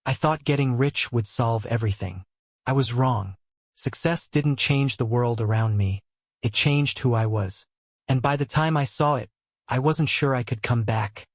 I thought getting rich would solve everything. I was wrong. Success didn't change the world around me. It changed who I was. And by the time I saw it, I wasn't sure I could come back.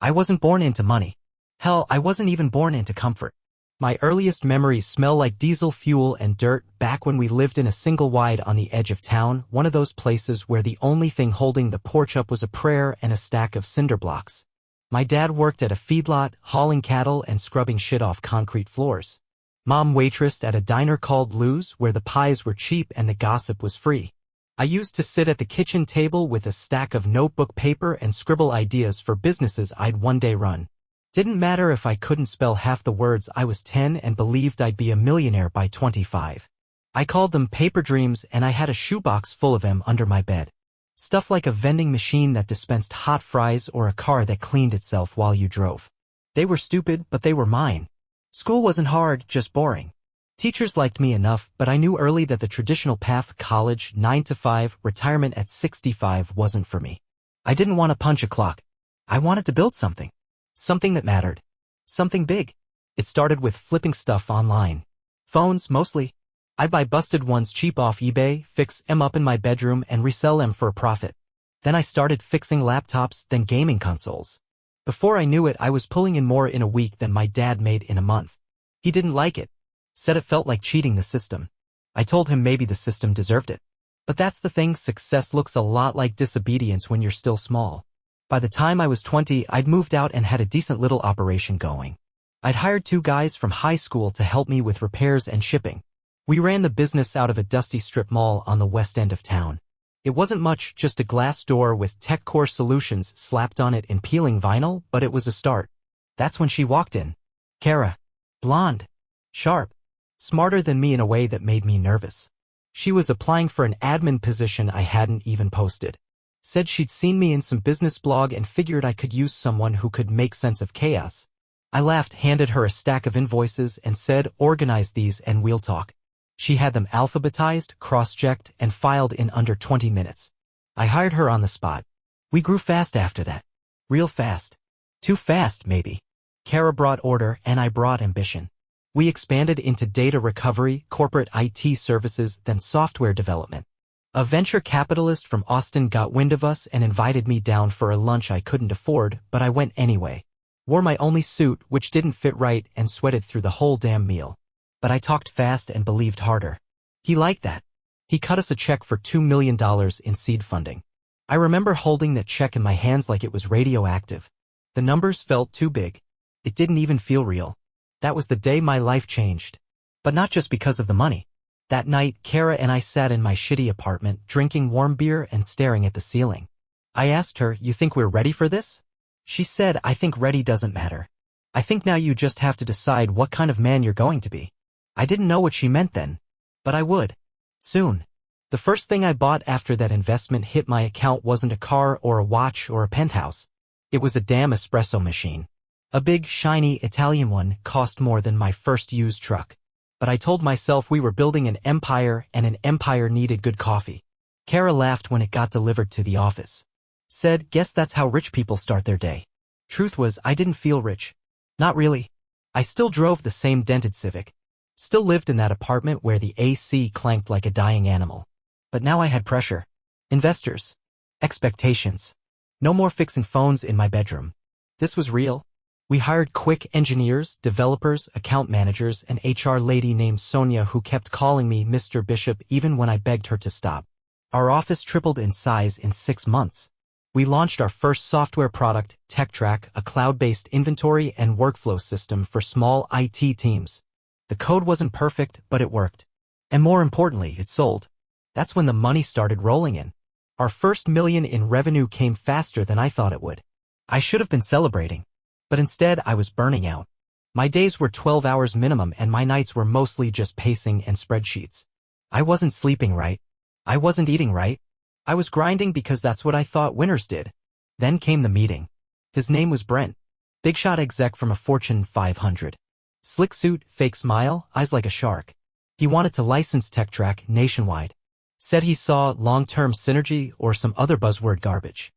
I wasn't born into money. Hell, I wasn't even born into comfort. My earliest memories smell like diesel fuel and dirt back when we lived in a single wide on the edge of town, one of those places where the only thing holding the porch up was a prayer and a stack of cinder blocks. My dad worked at a feedlot, hauling cattle and scrubbing shit off concrete floors. Mom waitressed at a diner called Lou's where the pies were cheap and the gossip was free. I used to sit at the kitchen table with a stack of notebook paper and scribble ideas for businesses I'd one day run. Didn't matter if I couldn't spell half the words. I was 10 and believed I'd be a millionaire by 25. I called them paper dreams, and I had a shoebox full of them under my bed. Stuff like a vending machine that dispensed hot fries or a car that cleaned itself while you drove. They were stupid, but they were mine. School wasn't hard, just boring. Teachers liked me enough, but I knew early that the traditional path, college, 9 to 5, retirement at 65, wasn't for me. I didn't want to punch a clock. I wanted to build something. Something that mattered. Something big. It started with flipping stuff online. Phones, mostly. I'd buy busted ones cheap off eBay, fix them up in my bedroom, and resell them for a profit. Then I started fixing laptops, then gaming consoles. Before I knew it, I was pulling in more in a week than my dad made in a month. He didn't like it. Said it felt like cheating the system. I told him maybe the system deserved it. But that's the thing, success looks a lot like disobedience when you're still small. By the time I was 20, I'd moved out and had a decent little operation going. I'd hired 2 guys from high school to help me with repairs and shipping. We ran the business out of a dusty strip mall on the west end of town. It wasn't much, just a glass door with TechCore solutions slapped on it in peeling vinyl, but it was a start. That's when she walked in. Kara. Blonde. Sharp. Smarter than me in a way that made me nervous. She was applying for an admin position I hadn't even posted. Said she'd seen me in some business blog and figured I could use someone who could make sense of chaos. I laughed, handed her a stack of invoices, and said, organize these and we'll talk. She had them alphabetized, cross-checked, and filed in under 20 minutes. I hired her on the spot. We grew fast after that. Real fast. Too fast, maybe. Kara brought order and I brought ambition. We expanded into data recovery, corporate IT services, then software development. A venture capitalist from Austin got wind of us and invited me down for a lunch I couldn't afford, but I went anyway. Wore my only suit, which didn't fit right, and sweated through the whole damn meal. But I talked fast and believed harder. He liked that. He cut us a check for $2 million in seed funding. I remember holding that check in my hands like it was radioactive. The numbers felt too big. It didn't even feel real. That was the day my life changed. But not just because of the money. That night, Kara and I sat in my shitty apartment, drinking warm beer and staring at the ceiling. I asked her, you think we're ready for this? She said, I think ready doesn't matter. I think now you just have to decide what kind of man you're going to be. I didn't know what she meant then. But I would. Soon. The first thing I bought after that investment hit my account wasn't a car or a watch or a penthouse. It was a damn espresso machine. A big, shiny Italian one cost more than my first used truck. But I told myself we were building an empire and an empire needed good coffee. Kara laughed when it got delivered to the office. Said, guess that's how rich people start their day. Truth was, I didn't feel rich. Not really. I still drove the same dented Civic. Still lived in that apartment where the AC clanked like a dying animal. But now I had pressure. Investors. Expectations. No more fixing phones in my bedroom. This was real. We hired quick engineers, developers, account managers, and HR lady named Sonia who kept calling me Mr. Bishop even when I begged her to stop. Our office tripled in size in 6 months. We launched our first software product, TechTrack, a cloud-based inventory and workflow system for small IT teams. The code wasn't perfect, but it worked. And more importantly, it sold. That's when the money started rolling in. Our first $1 million in revenue came faster than I thought it would. I should have been celebrating. But instead, I was burning out. My days were 12 hours minimum and my nights were mostly just pacing and spreadsheets. I wasn't sleeping right. I wasn't eating right. I was grinding because that's what I thought winners did. Then came the meeting. His name was Brent. Big shot exec from a Fortune 500. Slick suit, fake smile, eyes like a shark. He wanted to license TechTrack nationwide. Said he saw long-term synergy or some other buzzword garbage.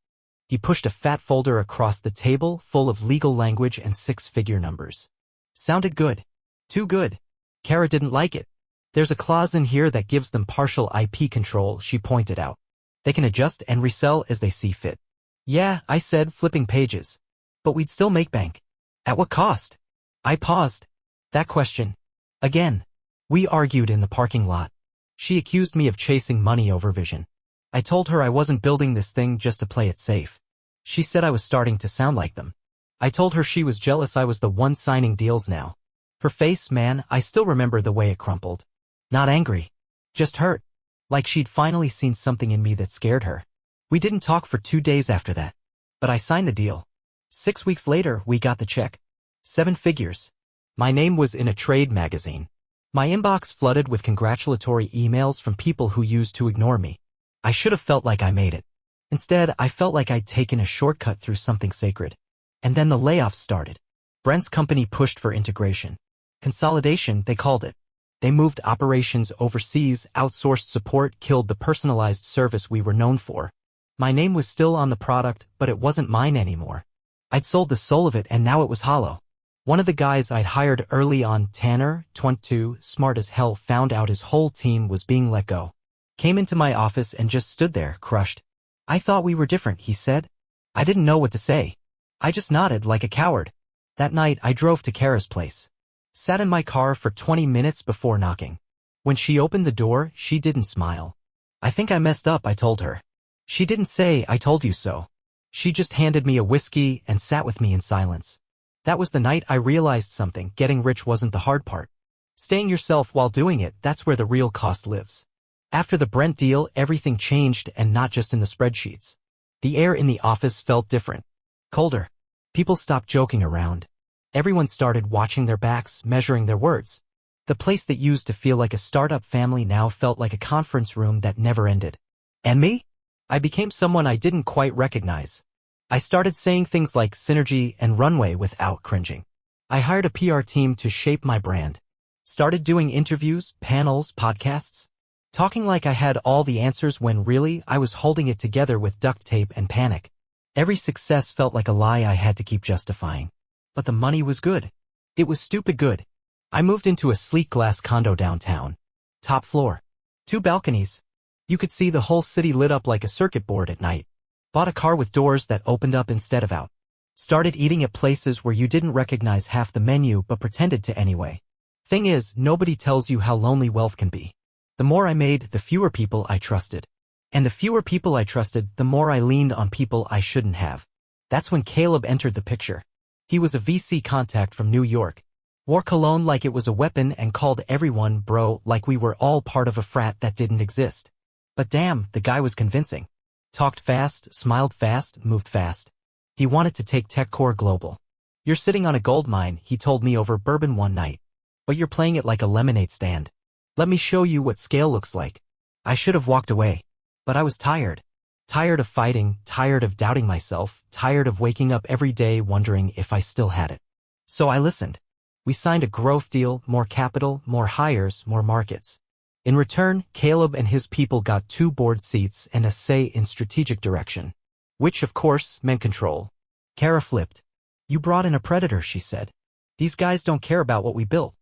He pushed a fat folder across the table full of legal language and 6-figure numbers. Sounded good. Too good. Kara didn't like it. There's a clause in here that gives them partial IP control, she pointed out. They can adjust and resell as they see fit. Yeah, I said, flipping pages. But we'd still make bank. At what cost? I paused. That question. Again. We argued in the parking lot. She accused me of chasing money over vision. I told her I wasn't building this thing just to play it safe. She said I was starting to sound like them. I told her she was jealous I was the one signing deals now. Her face, man, I still remember the way it crumpled. Not angry. Just hurt. Like she'd finally seen something in me that scared her. We didn't talk for 2 days after that. But I signed the deal. 6 weeks later, we got the check. 7 figures. My name was in a trade magazine. My inbox flooded with congratulatory emails from people who used to ignore me. I should have felt like I made it. Instead, I felt like I'd taken a shortcut through something sacred. And then the layoffs started. Brent's company pushed for integration. Consolidation, they called it. They moved operations overseas, outsourced support, killed the personalized service we were known for. My name was still on the product, but it wasn't mine anymore. I'd sold the soul of it and now it was hollow. One of the guys I'd hired early on, Tanner, 22, smart as hell, found out his whole team was being let go. Came into my office and just stood there, crushed. I thought we were different, he said. I didn't know what to say. I just nodded like a coward. That night, I drove to Kara's place. Sat in my car for 20 minutes before knocking. When she opened the door, she didn't smile. I think I messed up, I told her. She didn't say, I told you so. She just handed me a whiskey and sat with me in silence. That was the night I realized something. Getting rich wasn't the hard part. Staying yourself while doing it, that's where the real cost lives. After the Brent deal, everything changed, and not just in the spreadsheets. The air in the office felt different. Colder. People stopped joking around. Everyone started watching their backs, measuring their words. The place that used to feel like a startup family now felt like a conference room that never ended. And me? I became someone I didn't quite recognize. I started saying things like synergy and runway without cringing. I hired a PR team to shape my brand. Started doing interviews, panels, podcasts. Talking like I had all the answers when really I was holding it together with duct tape and panic. Every success felt like a lie I had to keep justifying. But the money was good. It was stupid good. I moved into a sleek glass condo downtown. Top floor. 2 balconies. You could see the whole city lit up like a circuit board at night. Bought a car with doors that opened up instead of out. Started eating at places where you didn't recognize half the menu but pretended to anyway. Thing is, nobody tells you how lonely wealth can be. The more I made, the fewer people I trusted. And the fewer people I trusted, the more I leaned on people I shouldn't have. That's when Caleb entered the picture. He was a VC contact from New York. Wore cologne like it was a weapon and called everyone bro like we were all part of a frat that didn't exist. But damn, the guy was convincing. Talked fast, smiled fast, moved fast. He wanted to take TechCore global. You're sitting on a gold mine, he told me over bourbon one night. But you're playing it like a lemonade stand. Let me show you what scale looks like. I should have walked away. But I was tired. Tired of fighting, tired of doubting myself, tired of waking up every day wondering if I still had it. So I listened. We signed a growth deal, more capital, more hires, more markets. In return, Caleb and his people got 2 board seats and a say in strategic direction. Which, of course, meant control. Kara flipped. You brought in a predator, she said. These guys don't care about what we built.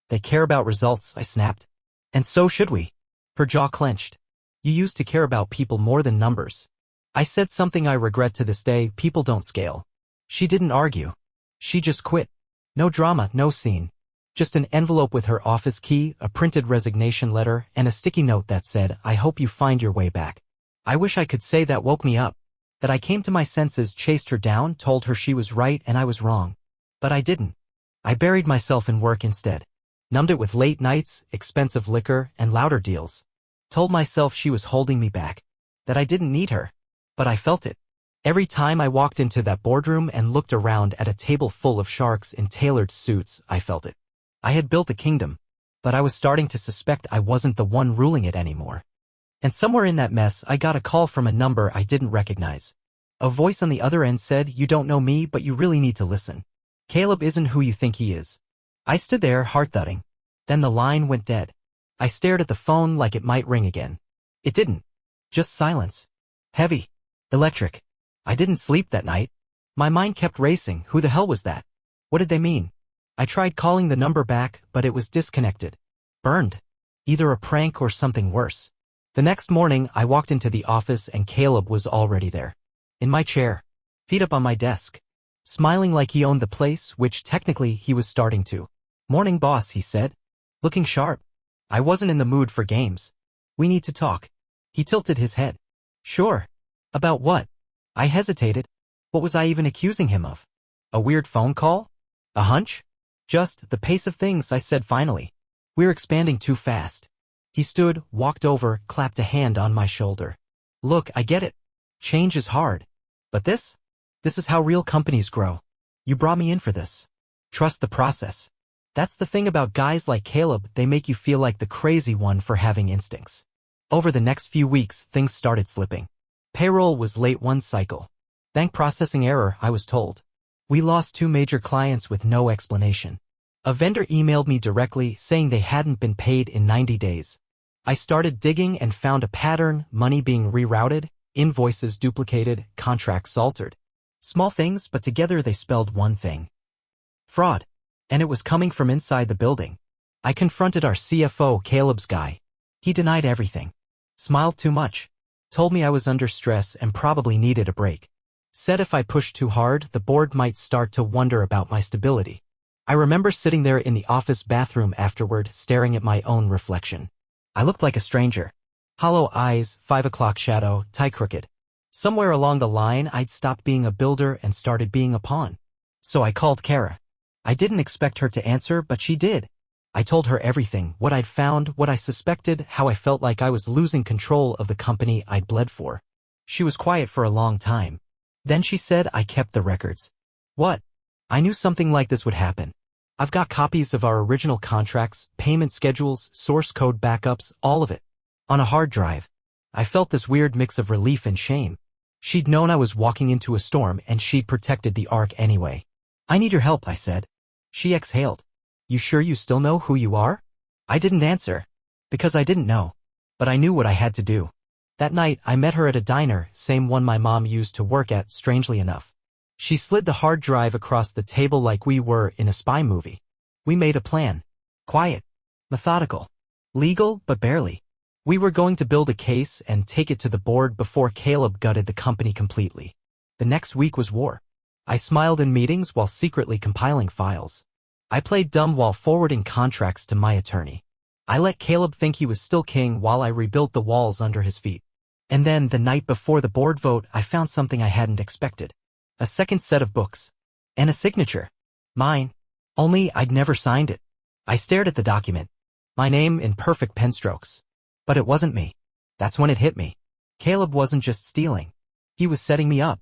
They care about results, I snapped. And so should we. Her jaw clenched. You used to care about people more than numbers. I said something I regret to this day, people don't scale. She didn't argue. She just quit. No drama, no scene. Just an envelope with her office key, a printed resignation letter, and a sticky note that said, I hope you find your way back. I wish I could say that woke me up. That I came to my senses, chased her down, told her she was right and I was wrong. But I didn't. I buried myself in work instead. Numbed it with late nights, expensive liquor, and louder deals. Told myself she was holding me back. That I didn't need her. But I felt it. Every time I walked into that boardroom and looked around at a table full of sharks in tailored suits, I felt it. I had built a kingdom, but I was starting to suspect I wasn't the one ruling it anymore. And somewhere in that mess, I got a call from a number I didn't recognize. A voice on the other end said, you don't know me, but you really need to listen. Caleb isn't who you think he is. I stood there, heart thudding. Then the line went dead. I stared at the phone like it might ring again. It didn't. Just silence. Heavy. Electric. I didn't sleep that night. My mind kept racing. Who the hell was that? What did they mean? I tried calling the number back, but it was disconnected. Burned. Either a prank or something worse. The next morning, I walked into the office and Caleb was already there. In my chair. Feet up on my desk. Smiling like he owned the place, which technically he was starting to. "Morning, boss," he said. Looking sharp. I wasn't in the mood for games. "We need to talk." He tilted his head. "Sure. About what?" I hesitated. What was I even accusing him of? A weird phone call? A hunch? "Just the pace of things," I said finally. "We're expanding too fast." He stood, walked over, clapped a hand on my shoulder. "Look, I get it. Change is hard. But this is how real companies grow. You brought me in for this. Trust the process." That's the thing about guys like Caleb, they make you feel like the crazy one for having instincts. Over the next few weeks, things started slipping. Payroll was late one cycle. Bank processing error, I was told. We lost 2 major clients with no explanation. A vendor emailed me directly saying they hadn't been paid in 90 days. I started digging and found a pattern: money being rerouted, invoices duplicated, contracts altered. Small things, but together they spelled one thing. Fraud. And it was coming from inside the building. I confronted our CFO, Caleb's guy. He denied everything. Smiled too much. Told me I was under stress and probably needed a break. Said if I pushed too hard, the board might start to wonder about my stability. I remember sitting there in the office bathroom afterward, staring at my own reflection. I looked like a stranger. Hollow eyes, 5 o'clock shadow, tie crooked. Somewhere along the line, I'd stopped being a builder and started being a pawn. So I called Kara. I didn't expect her to answer, but she did. I told her everything, what I'd found, what I suspected, how I felt like I was losing control of the company I'd bled for. She was quiet for a long time. Then she said, "I kept the records." What? I knew something like this would happen. I've got copies of our original contracts, payment schedules, source code backups, all of it. On a hard drive. I felt this weird mix of relief and shame. She'd known I was walking into a storm and she'd protected the ark anyway. "I need your help," I said. She exhaled. "You sure you still know who you are?" I didn't answer. Because I didn't know. But I knew what I had to do. That night, I met her at a diner, same one my mom used to work at, strangely enough. She slid the hard drive across the table like we were in a spy movie. We made a plan. Quiet. Methodical. Legal, but barely. We were going to build a case and take it to the board before Caleb gutted the company completely. The next week was war. I smiled in meetings while secretly compiling files. I played dumb while forwarding contracts to my attorney. I let Caleb think he was still king while I rebuilt the walls under his feet. And then, the night before the board vote, I found something I hadn't expected. A second set of books. And a signature. Mine. Only I'd never signed it. I stared at the document. My name in perfect pen strokes. But it wasn't me. That's when it hit me. Caleb wasn't just stealing. He was setting me up.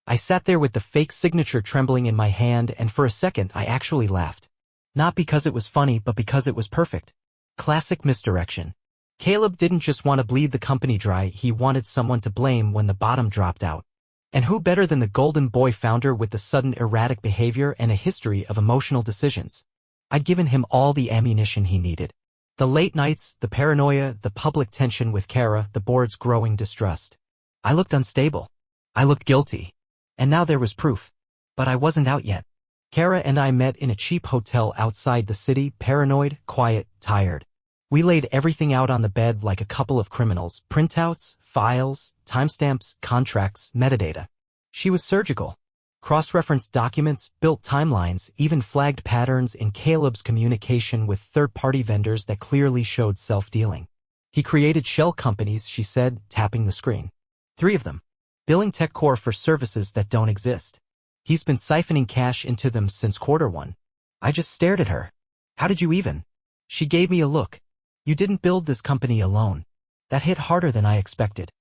I sat there with the fake signature trembling in my hand, and for a second I actually laughed. Not because it was funny, but because it was perfect. Classic misdirection. Caleb didn't just want to bleed the company dry, he wanted someone to blame when the bottom dropped out. And who better than the Golden Boy founder with the sudden erratic behavior and a history of emotional decisions? I'd given him all the ammunition he needed. The late nights, the paranoia, the public tension with Kara, the board's growing distrust. I looked unstable. I looked guilty. And now there was proof. But I wasn't out yet. Kara and I met in a cheap hotel outside the city, paranoid, quiet, tired. We laid everything out on the bed like a couple of criminals: printouts, files, timestamps, contracts, metadata. She was surgical. Cross-referenced documents, built timelines, even flagged patterns in Caleb's communication with third-party vendors that clearly showed self-dealing. He created shell companies, she said, tapping the screen. 3 of them. Billing TechCore for services that don't exist. He's been siphoning cash into them since Q1. I just stared at her. "How did you even?" She gave me a look. "You didn't build this company alone." That hit harder than I expected.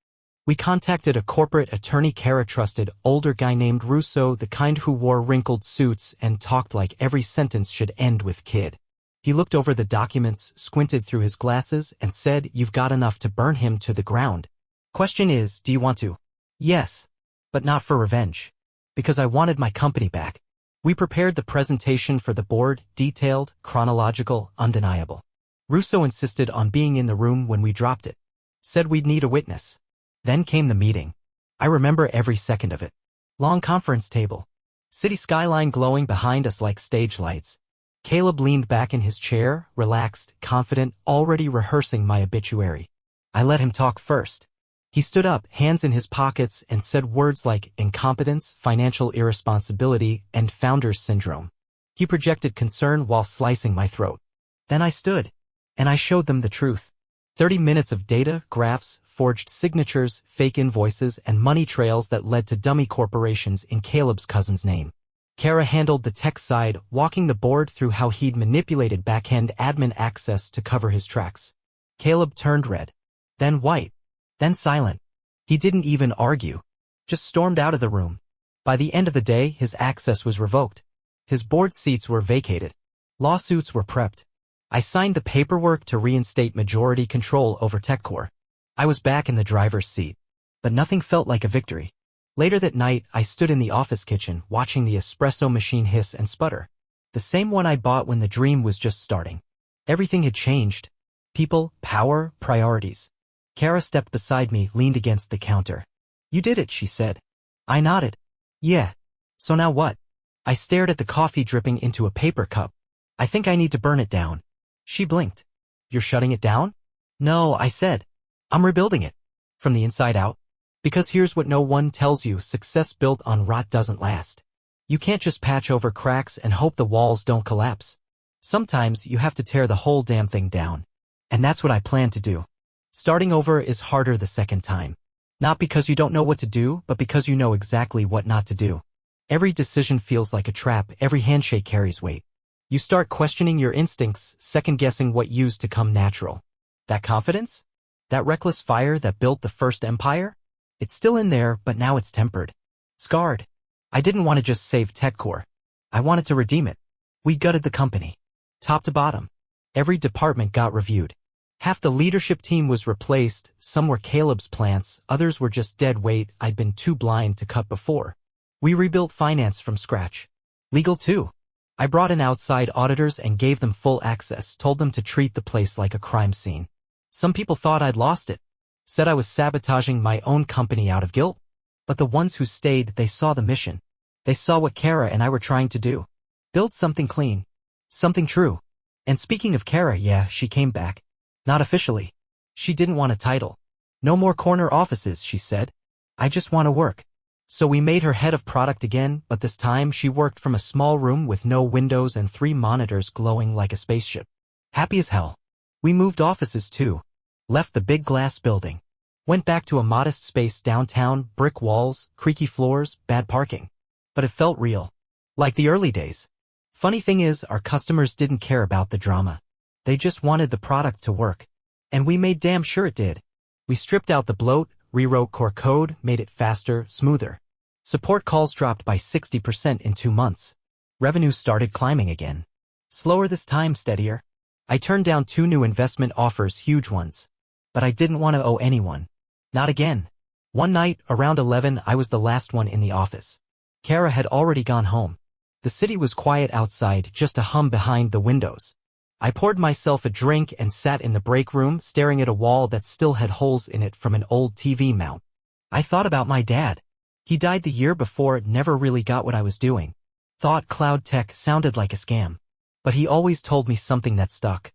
We contacted a corporate attorney Kara trusted, older guy named Russo, the kind who wore wrinkled suits and talked like every sentence should end with kid. He looked over the documents, squinted through his glasses, and said, "You've got enough to burn him to the ground. Question is, do you want to?" Yes. But not for revenge. Because I wanted my company back. We prepared the presentation for the board, detailed, chronological, undeniable. Russo insisted on being in the room when we dropped it. Said we'd need a witness. Then came the meeting. I remember every second of it. Long conference table. City skyline glowing behind us like stage lights. Caleb leaned back in his chair, relaxed, confident, already rehearsing my obituary. I let him talk first. He stood up, hands in his pockets, and said words like incompetence, financial irresponsibility, and founder's syndrome. He projected concern while slicing my throat. Then I stood, and I showed them the truth. 30 minutes of data, graphs, forged signatures, fake invoices, and money trails that led to dummy corporations in Caleb's cousin's name. Kara handled the tech side, walking the board through how he'd manipulated back-end admin access to cover his tracks. Caleb turned red, then white, then silent. He didn't even argue, just stormed out of the room. By the end of the day, his access was revoked. His board seats were vacated. Lawsuits were prepped. I signed the paperwork to reinstate majority control over TechCore. I was back in the driver's seat, but nothing felt like a victory. Later that night, I stood in the office kitchen, watching the espresso machine hiss and sputter. The same one I bought when the dream was just starting. Everything had changed. People, power, priorities. Kara stepped beside me, leaned against the counter. "You did it," she said. I nodded. "Yeah. So now what?" I stared at the coffee dripping into a paper cup. "I think I need to burn it down." She blinked. "You're shutting it down?" "No," I said. "I'm rebuilding it. From the inside out. Because here's what no one tells you, success built on rot doesn't last. You can't just patch over cracks and hope the walls don't collapse. Sometimes you have to tear the whole damn thing down. And that's what I plan to do. Starting over is harder the second time. Not because you don't know what to do, but because you know exactly what not to do. Every decision feels like a trap, every handshake carries weight. You start questioning your instincts, second-guessing what used to come natural. That confidence? That reckless fire that built the first empire? It's still in there, but now it's tempered. Scarred. I didn't want to just save TechCore. I wanted to redeem it. We gutted the company. Top to bottom. Every department got reviewed. Half the leadership team was replaced, some were Caleb's plants, others were just dead weight I'd been too blind to cut before. We rebuilt finance from scratch. Legal too. I brought in outside auditors and gave them full access, told them to treat the place like a crime scene. Some people thought I'd lost it. Said I was sabotaging my own company out of guilt. But the ones who stayed, they saw the mission. They saw what Kara and I were trying to do. Build something clean. Something true. And speaking of Kara, yeah, she came back. Not officially. She didn't want a title. No more corner offices, she said. I just want to work. So we made her head of product again, but this time she worked from a small room with no windows and 3 monitors glowing like a spaceship. Happy as hell. We moved offices too. Left the big glass building. Went back to a modest space downtown, brick walls, creaky floors, bad parking. But it felt real. Like the early days. Funny thing is, our customers didn't care about the drama. They just wanted the product to work. And we made damn sure it did. We stripped out the bloat, rewrote core code, made it faster, smoother. Support calls dropped by 60% in 2 months. Revenue started climbing again. Slower this time, steadier. I turned down 2 new investment offers, huge ones. But I didn't want to owe anyone. Not again. One night, around 11, I was the last one in the office. Kara had already gone home. The city was quiet outside, just a hum behind the windows. I poured myself a drink and sat in the break room, staring at a wall that still had holes in it from an old TV mount. I thought about my dad. He died the year before, never really got what I was doing. Thought cloud tech sounded like a scam. But he always told me something that stuck.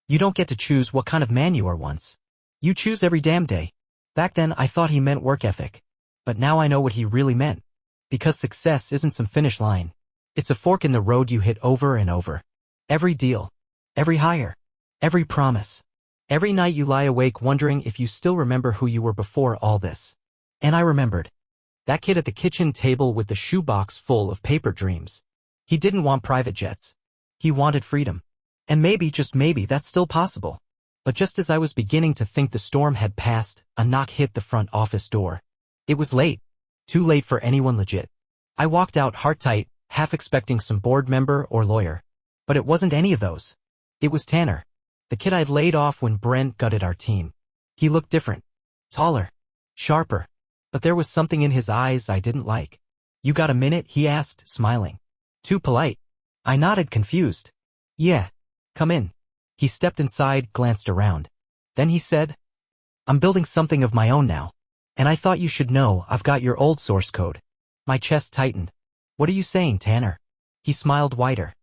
You don't get to choose what kind of man you are once. You choose every damn day. Back then I thought he meant work ethic. But now I know what he really meant. Because success isn't some finish line. It's a fork in the road you hit over and over. Every deal. Every hire. Every promise. Every night you lie awake wondering if you still remember who you were before all this. And I remembered. That kid at the kitchen table with the shoebox full of paper dreams. He didn't want private jets. He wanted freedom. And maybe, just maybe, that's still possible. But just as I was beginning to think the storm had passed, a knock hit the front office door. It was late. Too late for anyone legit. I walked out heart tight, half expecting some board member or lawyer. But it wasn't any of those. It was Tanner. The kid I'd laid off when Brent gutted our team. He looked different. Taller. Sharper. But there was something in his eyes I didn't like. You got a minute? He asked, smiling. Too polite. I nodded, confused. Yeah. Come in. He stepped inside, glanced around. Then he said, I'm building something of my own now. And I thought you should know I've got your old source code. My chest tightened. What are you saying, Tanner? He smiled wider.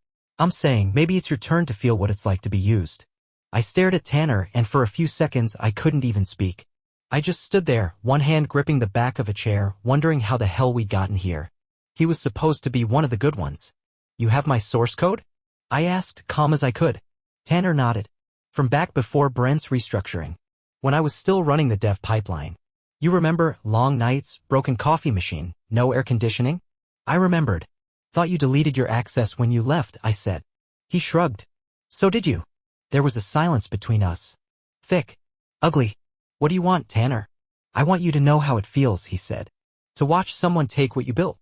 I'm saying maybe it's your turn to feel what it's like to be used. I stared at Tanner, and for a few seconds I couldn't even speak. I just stood there, one hand gripping the back of a chair, wondering how the hell we'd gotten here. He was supposed to be one of the good ones. You have my source code? I asked, calm as I could. Tanner nodded. From back before Brent's restructuring. When I was still running the dev pipeline. You remember, long nights, broken coffee machine, no air conditioning? I remembered. Thought you deleted your access when you left, I said. He shrugged. So did you. There was a silence between us. Thick. Ugly. What do you want, Tanner? I want you to know how it feels, he said. To watch someone take what you built.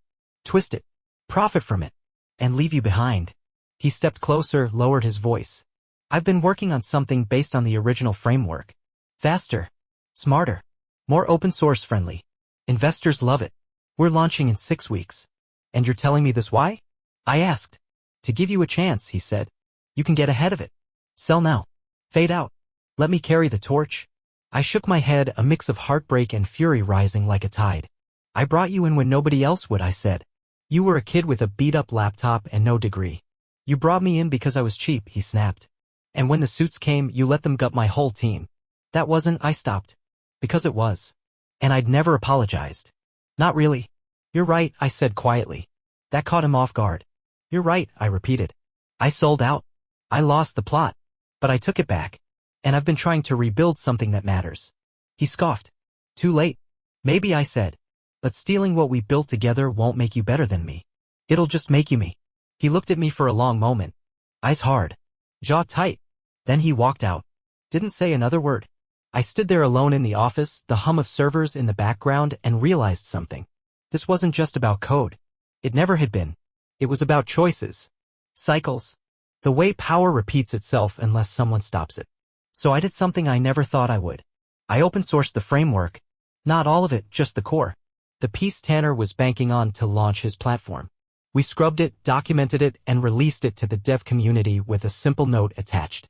Twist it. Profit from it. And leave you behind. He stepped closer, lowered his voice. I've been working on something based on the original framework. Faster. Smarter. More open source friendly. Investors love it. We're launching in 6 weeks. And you're telling me this why? I asked. To give you a chance, he said. You can get ahead of it. Sell now. Fade out. Let me carry the torch. I shook my head, a mix of heartbreak and fury rising like a tide. I brought you in when nobody else would, I said. You were a kid with a beat-up laptop and no degree. You brought me in because I was cheap, he snapped. And when the suits came, you let them gut my whole team. That wasn't, I stopped. Because it was. And I'd never apologized. Not really. You're right, I said quietly. That caught him off guard. You're right, I repeated. I sold out. I lost the plot. But I took it back. And I've been trying to rebuild something that matters. He scoffed. Too late. Maybe, I said. But stealing what we built together won't make you better than me. It'll just make you me. He looked at me for a long moment. Eyes hard. Jaw tight. Then he walked out. Didn't say another word. I stood there alone in the office, the hum of servers in the background, and realized something. This wasn't just about code. It never had been. It was about choices. Cycles. The way power repeats itself unless someone stops it. So I did something I never thought I would. I open-sourced the framework. Not all of it, just the core. The piece Tanner was banking on to launch his platform. We scrubbed it, documented it, and released it to the dev community with a simple note attached.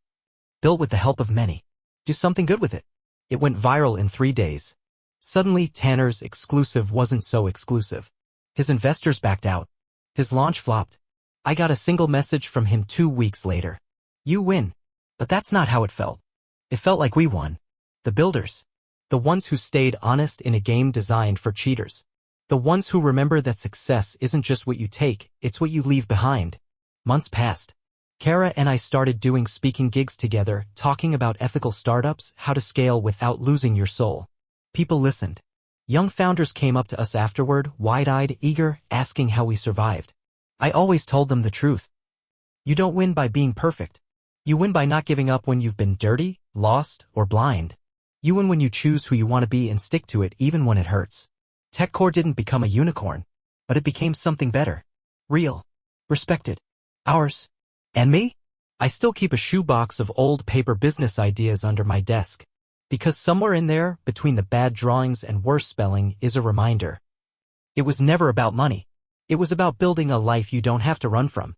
Built with the help of many. Do something good with it. It went viral in 3 days. Suddenly, Tanner's exclusive wasn't so exclusive. His investors backed out. His launch flopped. I got a single message from him 2 weeks later. You win. But that's not how it felt. It felt like we won. The builders. The ones who stayed honest in a game designed for cheaters. The ones who remember that success isn't just what you take, it's what you leave behind. Months passed. Kara and I started doing speaking gigs together, talking about ethical startups, how to scale without losing your soul. People listened. Young founders came up to us afterward, wide-eyed, eager, asking how we survived. I always told them the truth. You don't win by being perfect. You win by not giving up when you've been dirty, lost, or blind. You win when you choose who you want to be and stick to it even when it hurts. TechCore didn't become a unicorn, but it became something better. Real. Respected. Ours. And me? I still keep a shoebox of old paper business ideas under my desk. Because somewhere in there, between the bad drawings and worse spelling, is a reminder. It was never about money. It was about building a life you don't have to run from.